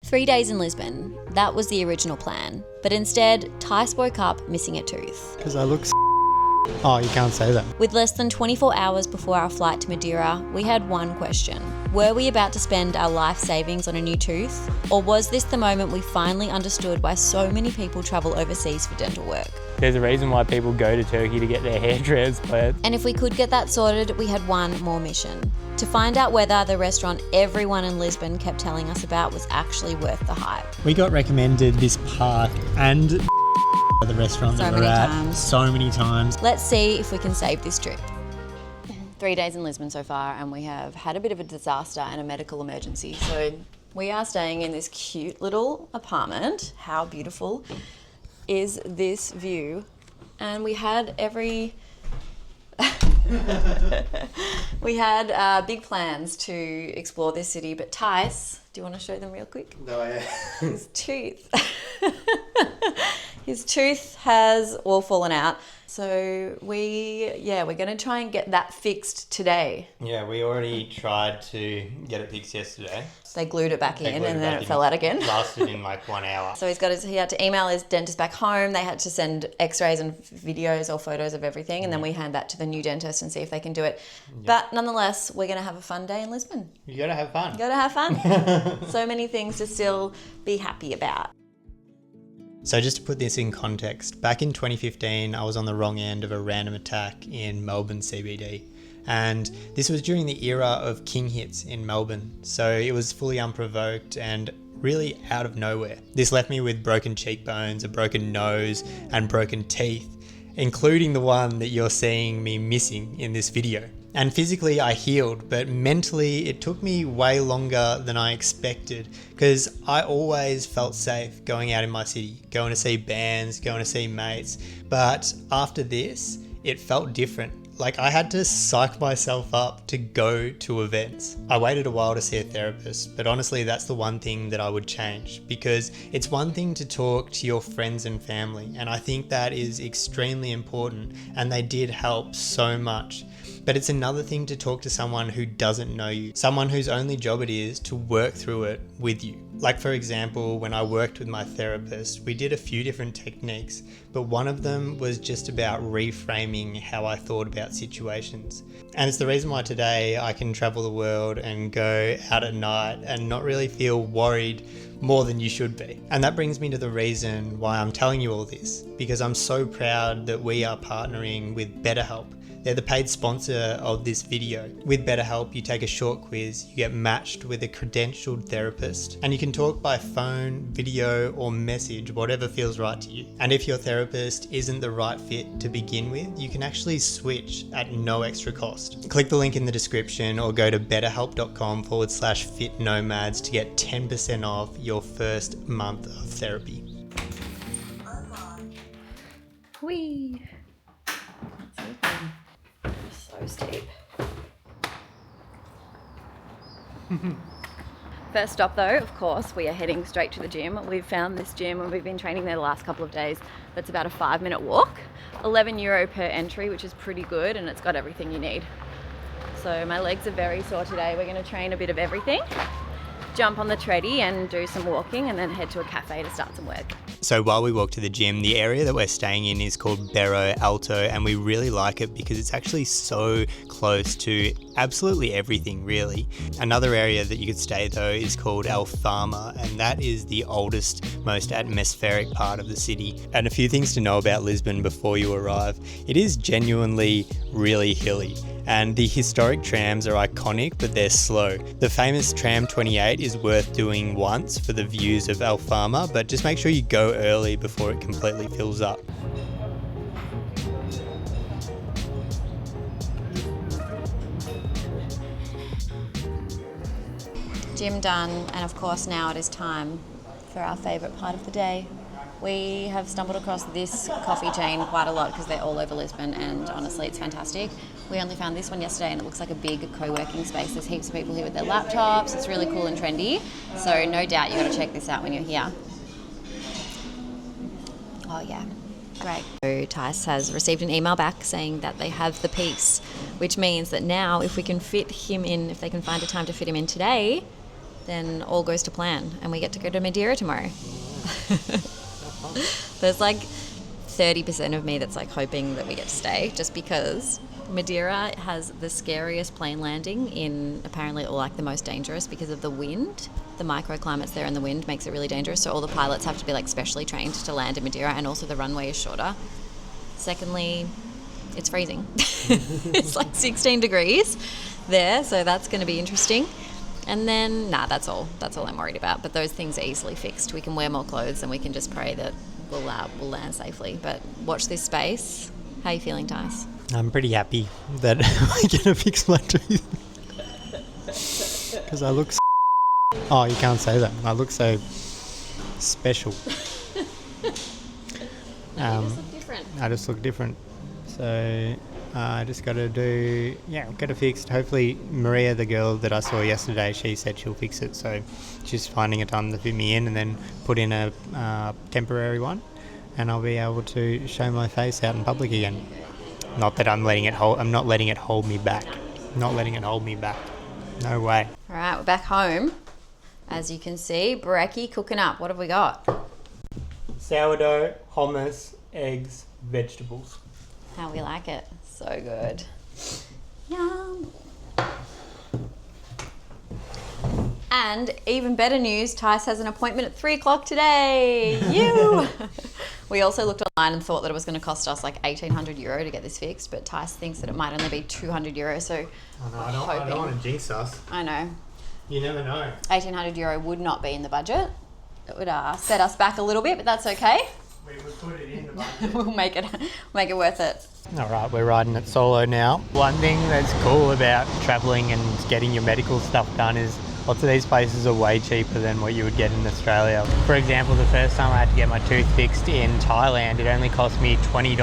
3 days in Lisbon. That was the original plan. But instead, Tice woke up missing a tooth. Because I look Oh, you can't say that. With less than 24 hours before our flight to Madeira, we had one question. Were we about to spend our life savings on a new tooth? Or was this the moment we finally understood why so many people travel overseas for dental work? There's a reason why people go to Turkey to get their hair transplanted. And if we could get that sorted, we had one more mission. To find out whether the restaurant everyone in Lisbon kept telling us about was actually worth the hype. We got recommended this park and the restaurant that we're at so many times. Let's see if we can save this trip. 3 days in Lisbon so far, and we have had a bit of a disaster and a medical emergency. So we are staying in this cute little apartment. How beautiful is this view? And we had we had big plans to explore this city, but Tice, do you want to show them real quick? No, yeah. His tooth. His tooth has all fallen out. So we're going to try and get that fixed today. Yeah, we already tried to get it fixed yesterday. They glued it back in and then it fell out again. Lasted in like 1 hour. So he had to email his dentist back home. They had to send x-rays and videos or photos of everything. And then we hand that to the new dentist and see if they can do it. Yeah. But nonetheless, we're going to have a fun day in Lisbon. You got to have fun. You got to have fun. So many things to still be happy about. So just to put this in context, back in 2015, I was on the wrong end of a random attack in Melbourne CBD. And this was during the era of king hits in Melbourne. So it was fully unprovoked and really out of nowhere. This left me with broken cheekbones, a broken nose, and broken teeth, including the one that you're seeing me missing in this video. And physically I healed, but mentally it took me way longer than I expected because I always felt safe going out in my city, going to see bands, going to see mates. But after this, it felt different. Like I had to psych myself up to go to events. I waited a while to see a therapist, but honestly, that's the one thing that I would change because it's one thing to talk to your friends and family, and I think that is extremely important, and they did help so much. But it's another thing to talk to someone who doesn't know you, someone whose only job it is to work through it with you. Like for example, when I worked with my therapist, we did a few different techniques, but one of them was just about reframing how I thought about situations. And it's the reason why today I can travel the world and go out at night and not really feel worried more than you should be. And that brings me to the reason why I'm telling you all this, because I'm so proud that we are partnering with BetterHelp. They're the paid sponsor of this video. With BetterHelp, you take a short quiz, you get matched with a credentialed therapist, and you can talk by phone, video, or message, whatever feels right to you. And if your therapist isn't the right fit to begin with, you can actually switch at no extra cost. Click the link in the description or go to betterhelp.com/fitnomads to get 10% off your first month of therapy. Whee! So steep. First stop though, of course, we are heading straight to the gym. We've found this gym and we've been training there the last couple of days. That's about a 5-minute walk. €11 per entry, which is pretty good, and it's got everything you need. So my legs are very sore today. We're going to train a bit of everything, jump on the treadie and do some walking, and then head to a cafe to start some work. So while we walk to the gym, the area that we're staying in is called Barro Alto, and we really like it because it's actually so close to absolutely everything, really. Another area that you could stay though is called Alfama, and that is the oldest, most atmospheric part of the city. And a few things to know about Lisbon before you arrive. It is genuinely really hilly, and the historic trams are iconic, but they're slow. The famous tram 28 is worth doing once for the views of Alfama, but just make sure you go early before it completely fills up. Gym done, and of course now it is time for our favourite part of the day. We have stumbled across this coffee chain quite a lot because they're all over Lisbon, and honestly it's fantastic. We only found this one yesterday and it looks like a big co-working space. There's heaps of people here with their laptops. It's really cool and trendy, so no doubt you've got to check this out when you're here. Oh yeah, great. So Tice has received an email back saying that they have the piece, which means that now if we can fit him in, if they can find a time to fit him in today, then all goes to plan and we get to go to Madeira tomorrow. There's like 30% of me that's like hoping that we get to stay, just because Madeira has the scariest plane landing in apparently, or like the most dangerous, because of the wind. The microclimates there and the wind makes it really dangerous. So all the pilots have to be like specially trained to land in Madeira, and also the runway is shorter. Secondly, it's freezing. It's like 16 degrees there, so that's going to be interesting. And then, that's all I'm worried about. But those things are easily fixed. We can wear more clothes and we can just pray that we'll land safely. But watch this space. How are you feeling, Tice? I'm pretty happy that I'm going to fix my tooth. Because I look Oh, you can't say that. I look so special. You just look different. I just look different. So I just got to get it fixed. Hopefully Maria, the girl that I saw yesterday, she said she'll fix it. So she's finding a time to fit me in and then put in a temporary one. And I'll be able to show my face out in public again. Not that I'm not letting it hold me back. Not letting it hold me back. No way. All right, we're back home. As you can see, brekkie cooking up. What have we got? Sourdough, hummus, eggs, vegetables. How we like it. So good. Yum. And even better news, Tice has an appointment at 3 o'clock today. You. We also looked online and thought that it was going to cost us like €1,800 to get this fixed, but Tice thinks that it might only be €200. So I don't want to jinx us. I know. You never know. €1,800 would not be in the budget. It would set us back a little bit, but that's okay. We would put it in the budget. We'll make it worth it. All right, we're riding it solo now. One thing that's cool about travelling and getting your medical stuff done is lots of these places are way cheaper than what you would get in Australia. For example, the first time I had to get my tooth fixed in Thailand, it only cost me $20.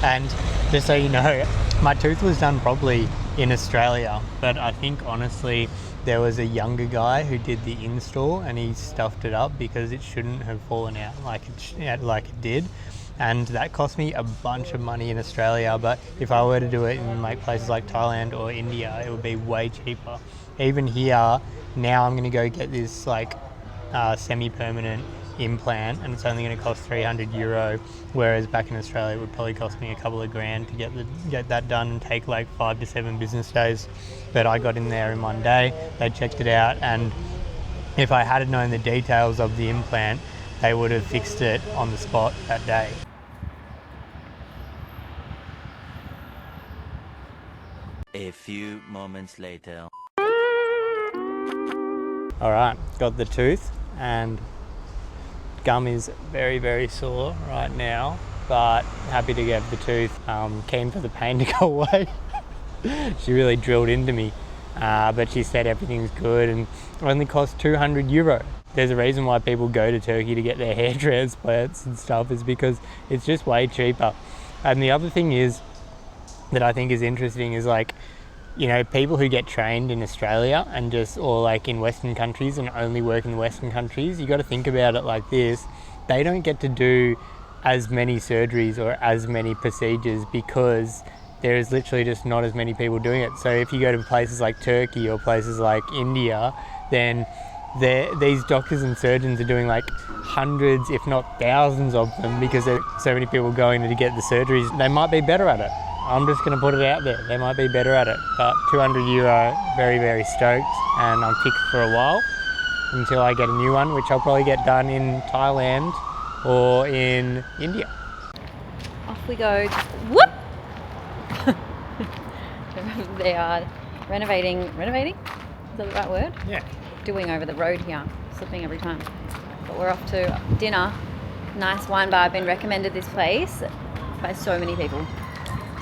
And just so you know, my tooth was done probably in Australia, but I think honestly there was a younger guy who did the install and he stuffed it up because it shouldn't have fallen out like it did. And that cost me a bunch of money in Australia, but if I were to do it in like places like Thailand or India, it would be way cheaper. Even here, now I'm going to go get this like semi-permanent implant and it's only going to cost €300, whereas back in Australia it would probably cost me a couple of grand to get that done and take like 5 to 7 business days. But I got in there in one day, they checked it out, and if I had known the details of the implant, they would have fixed it on the spot that day. A few moments later. Alright, got the tooth and gum is very, very sore right now, but happy to get the tooth. Keen for the pain to go away. She really drilled into me, but she said everything's good and it only cost €200. There's a reason why people go to Turkey to get their hair transplants and stuff, is because it's just way cheaper. And the other thing is that I think is interesting is like, you know, people who get trained in Australia and or like in Western countries and only work in Western countries, you got to think about it like this. They don't get to do as many surgeries or as many procedures because there is literally just not as many people doing it. So if you go to places like Turkey or places like India, then these doctors and surgeons are doing like hundreds, if not thousands of them, because there's so many people going to get the surgeries. They might be better at it. I'm just going to put it out there. They might be better at it. But €200, very, very stoked. And I'm fixed for a while until I get a new one, which I'll probably get done in Thailand or in India. Off we go. Whoop! They are renovating? Is that the right word? Yeah. Doing over the road here. Slipping every time. But we're off to dinner. Nice wine bar. I've been recommended this place by so many people.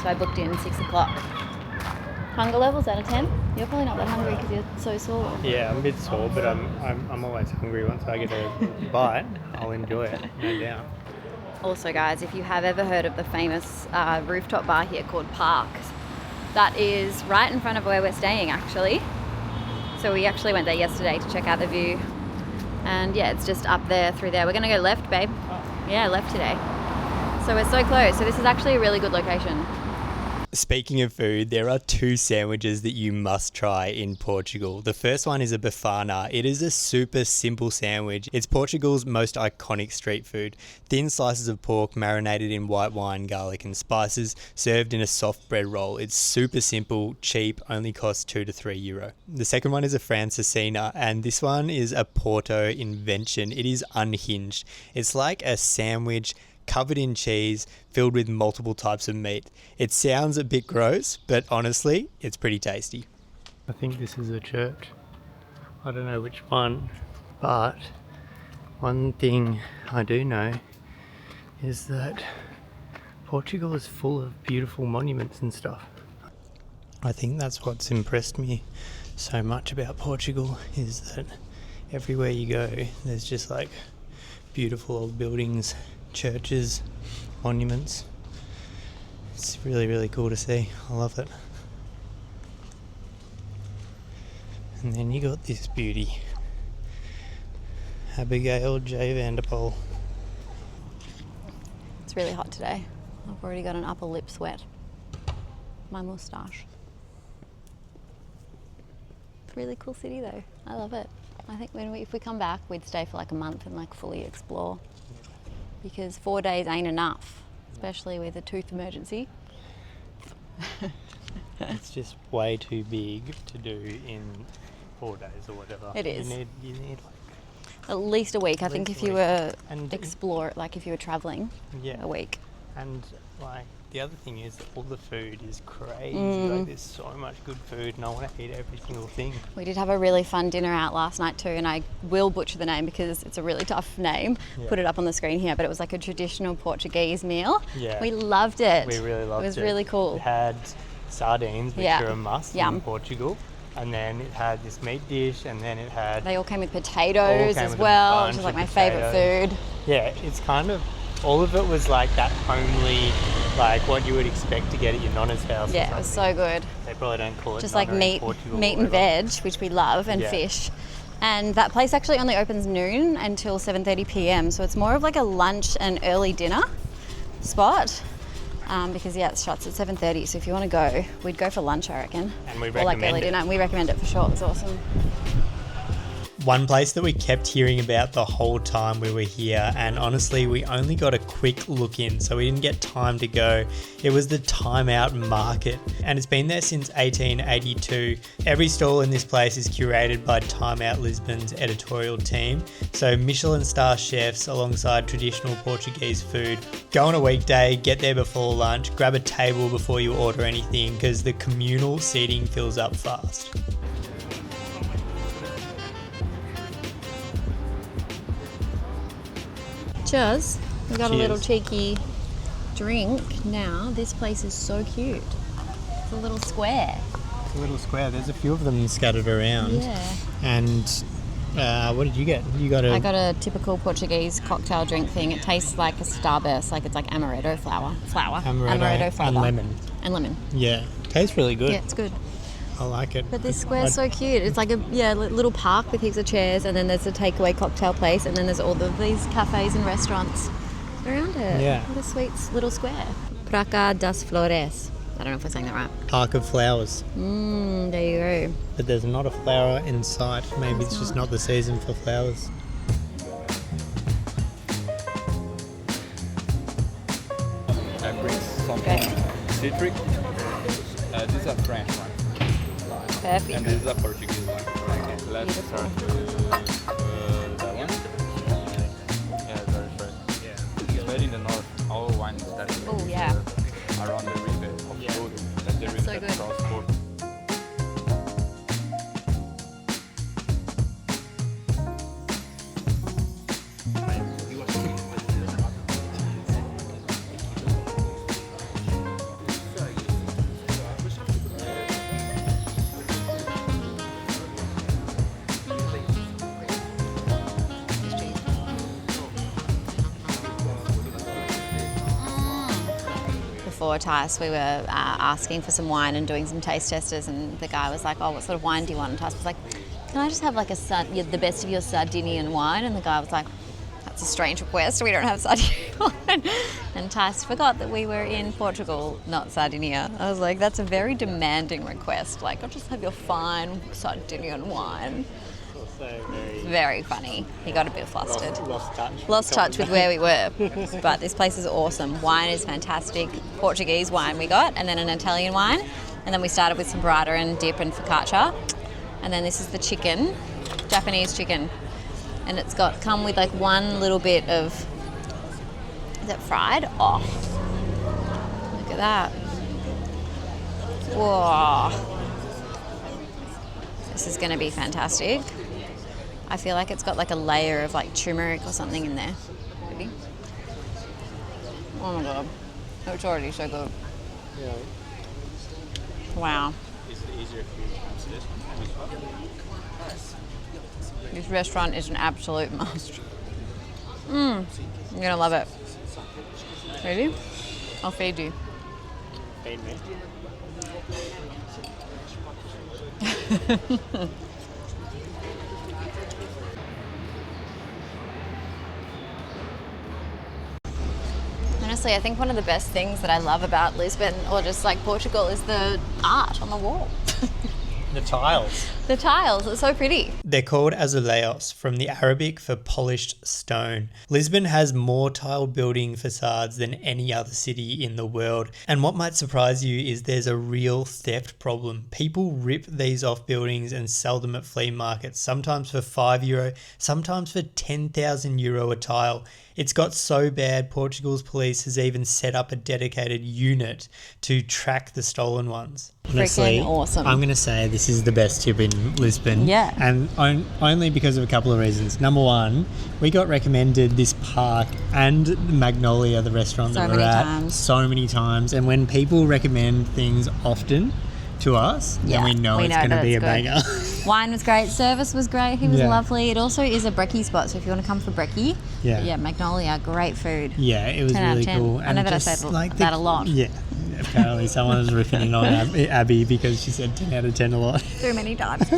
So I booked in 6 o'clock. Hunger levels out of 10? You're probably not that hungry because you're so sore. Yeah, I'm a bit sore, but I'm always hungry. Once I get a bite, I'll enjoy it, no doubt. Also, guys, if you have ever heard of the famous rooftop bar here called Parks, that is right in front of where we're staying, actually. So we actually went there yesterday to check out the view. And yeah, it's just up there, through there. We're going to go left, babe. Yeah, left today. So we're so close. So this is actually a really good location. Speaking of food, there are 2 sandwiches that you must try in Portugal. The first one is a bifana. It is a super simple sandwich. It's Portugal's most iconic street food. Thin slices of pork marinated in white wine, garlic and spices, served in a soft bread roll. It's super simple, cheap, only costs €2 to €3. The second one is a francesinha, and this one is a Porto invention. It is unhinged. It's like a sandwich covered in cheese, filled with multiple types of meat. It sounds a bit gross, but honestly, it's pretty tasty. I think this is a church. I don't know which one, but one thing I do know is that Portugal is full of beautiful monuments and stuff. I think that's what's impressed me so much about Portugal, is that everywhere you go, there's just like beautiful old buildings, churches, monuments. It's really, really cool to see. I love it. And then you got this beauty, Abigail J. Vanderpoel. It's really hot today. I've already got an upper lip sweat. My moustache. It's a really cool city though. I love it. I think if we come back, we'd stay for like a month and like fully explore. Because 4 days ain't enough, especially with a tooth emergency. It's just way too big to do in 4 days or whatever. It is. You need At least a week. I think if you were And- if you were traveling, yeah. a week. And like the other thing is that all the food is crazy. Mm. Like there's so much good food and I want to eat every single thing. We did have a really fun dinner out last night too, and I will butcher the name because it's a really tough name. Yeah. Put it up on the screen here, but it was like a traditional Portuguese meal. Yeah. We loved it. We really loved it. It was really cool. It had sardines, which Yeah. are a must Yum. in Portugal. And then it had this meat dish, and then it had... They all came with potatoes came as with a well, bunch which is like of my favourite potatoes. food. Yeah, it's kind of... All of it was like that homely, like what you would expect to get at your nonna's house. or Yeah, it was so something. good. They probably don't call it Just like nonna in meat Portugal or and whatever. veg, which we love, and Yeah. fish. And that place actually only opens noon until 7:30 p.m. So it's more of like a lunch and early dinner spot. Because yeah, it shuts at 7:30. So if you want to go, we'd go for lunch, I reckon. And we or like recommend early it. dinner. And we recommend it for sure. It was awesome. One place that we kept hearing about the whole time we were here, and honestly we only got a quick look in, so we didn't get time to go. It was the Time Out Market, and it's been there since 1882. Every stall in this place is curated by Time Out Lisbon's editorial team, so Michelin star chefs alongside traditional Portuguese food. Go on a weekday, get there before lunch, grab a table before you order anything, because the communal seating fills up fast. Cheers. We got a little Cheers. cheeky drink now. This place is so cute. It's a little square. It's a little square. There's a few of them scattered around. Yeah. And what did you get? You got a... I got a typical Portuguese cocktail drink thing. It tastes like a starburst, like it's like amaretto flower. Amaretto flavor. and lemon. And lemon. Yeah, tastes really good. Yeah, it's good. I like it. But this square's so cute. It's like a little park with heaps of chairs, and then there's a takeaway cocktail place, and then there's all of these cafes and restaurants around it. Yeah. What a sweet little square. Praca das Flores. I don't know if I'm saying that right. Park of flowers. There you go. But there's not a flower in sight. Maybe it's just not the season for flowers. I bring something citric. This is a French one, Perfect. and this is a Portuguese one. Okay, let's start with that one. Yeah, very fresh. Yeah. It's made in the north. All wines that is Oh, yeah. around the river of food. That the river So that good. crosses border. Before Tice, we were asking for some wine and doing some taste testers, and the guy was like, "Oh, what sort of wine do you want?" And Tice was like, "Can I just have like the best of your Sardinian wine?" And the guy was like, "That's it's a strange request. We don't have Sardinia wine. And Tice forgot that we were in Portugal, not Sardinia. I was like, that's a very demanding request. Like, I'll just have your fine Sardinian wine. Very funny. He got a bit flustered. Lost touch with where we were. But this place is awesome. Wine is fantastic. Portuguese wine we got, and then an Italian wine. And then we started with some burrata and dip and focaccia. And then this is the chicken, Japanese chicken. And it's got come with like one little bit of, is it fried? Oh, look at that. Whoa. This is going to be fantastic. I feel like it's got like a layer of like turmeric or something in there. Maybe. Oh my god, it's already so good. Yeah. Wow. Is it easier if you come to this one? This restaurant is an absolute must. You're gonna love it. Ready? I'll feed you. Feed me. Honestly, I think one of the best things that I love about Lisbon, or just like Portugal, is the art on the wall. The tiles. The tiles, it's so pretty. They're called azulejos, from the Arabic for polished stone. Lisbon has more tiled building facades than any other city in the world. And what might surprise you is there's a real theft problem. People rip these off buildings and sell them at flea markets, sometimes for €5, sometimes for €10,000 a tile. It's got so bad, Portugal's police has even set up a dedicated unit to track the stolen ones. Honestly, Freaking awesome. I'm going to say this is the best tip in Lisbon. Yeah. And only because of a couple of reasons. Number one, we got recommended this park and Magnolia, the restaurant So that we're many at, times. so many times. And when people recommend things often to us, then we know it's going to that be it's a good. banger. Wine was great, service was great, he was Yeah. lovely. It also is a brekkie spot, so if you want to come for brekkie, Yeah. Magnolia, great food. Yeah, it was 10 out of really 10. cool. I know that I said that a lot. Yeah, apparently someone was ripping it on Abby because she said 10 out of 10 a lot. Too many times.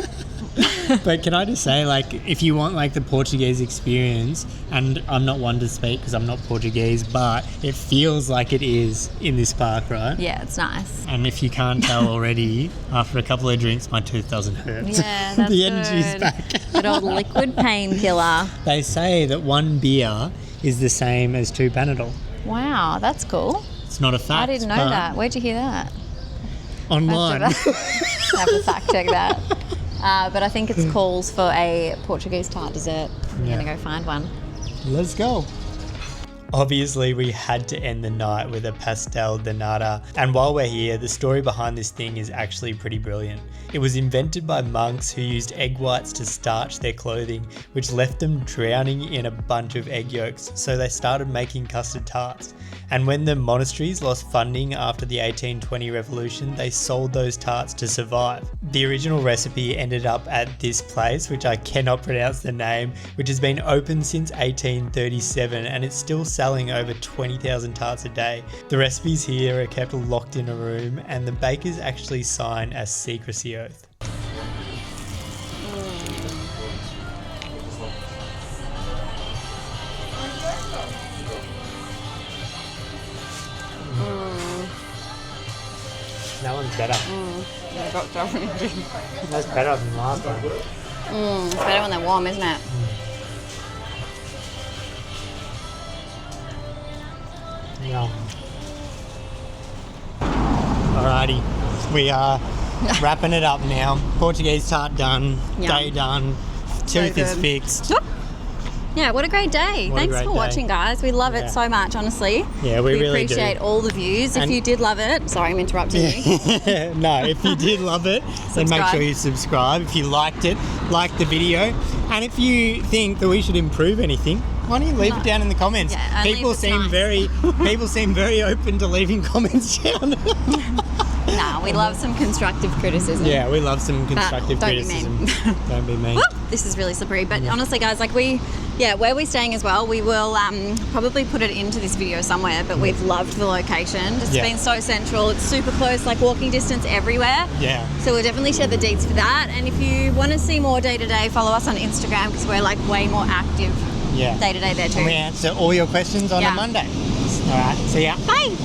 But can I just say, like, if you want like the Portuguese experience, and I'm not one to speak because I'm not Portuguese, but it feels like it is in this park, right? Yeah, it's nice. And if you can't tell already, after a couple of drinks, my tooth doesn't hurt. Yeah, that's The energy's good. back. Good old liquid painkiller. They say that one beer is the same as 2 Panadol. Wow, that's cool. It's not a fact. I didn't know but that. Where'd you hear that? Online. I have to fact check that. But I think it's calls for a Portuguese tart dessert. I'm Yeah. going to go find one. Let's go. Obviously, we had to end the night with a Pastéis de Nata. And while we're here, the story behind this thing is actually pretty brilliant. It was invented by monks who used egg whites to starch their clothing, which left them drowning in a bunch of egg yolks. So they started making custard tarts. And when the monasteries lost funding after the 1820 revolution, they sold those tarts to survive. The original recipe ended up at this place, which I cannot pronounce the name, which has been open since 1837 and it's still selling over 20,000 tarts a day. The recipes here are kept locked in a room and the bakers actually sign a secrecy oath. That one's better. That's better than the last one. It's better when they're warm, isn't it? Yeah. Alrighty, we are wrapping it up now. Portuguese tart done, Yum. day done, tooth is good. fixed. Yeah, what a great day. What a Thanks great for day. watching, guys. We love Yeah. it so much, honestly. Yeah, we really do. appreciate all the views. If And- you did love it, sorry, I'm interrupting you. No, if you did love it, then make Subscribe. sure you subscribe. If you liked it, like the video. And if you think that we should improve anything, why don't you leave it down in the comments? Yeah, only people if it's seem nice. people seem very open to leaving comments down. Nah, we love some constructive criticism. Yeah, we love some constructive don't be criticism. mean. Don't be mean. Woo! This is really slippery, but honestly, guys, like where we're staying as well, we will probably put it into this video somewhere, but we've loved the location. It's Yeah. been so central. It's super close, like walking distance everywhere. Yeah. So we'll definitely share the deets for that. And if you want to see more day-to-day, follow us on Instagram because we're like way more active Yeah. day to day there too. And we answer all your questions on Yeah. a Monday. All right. See ya. Bye.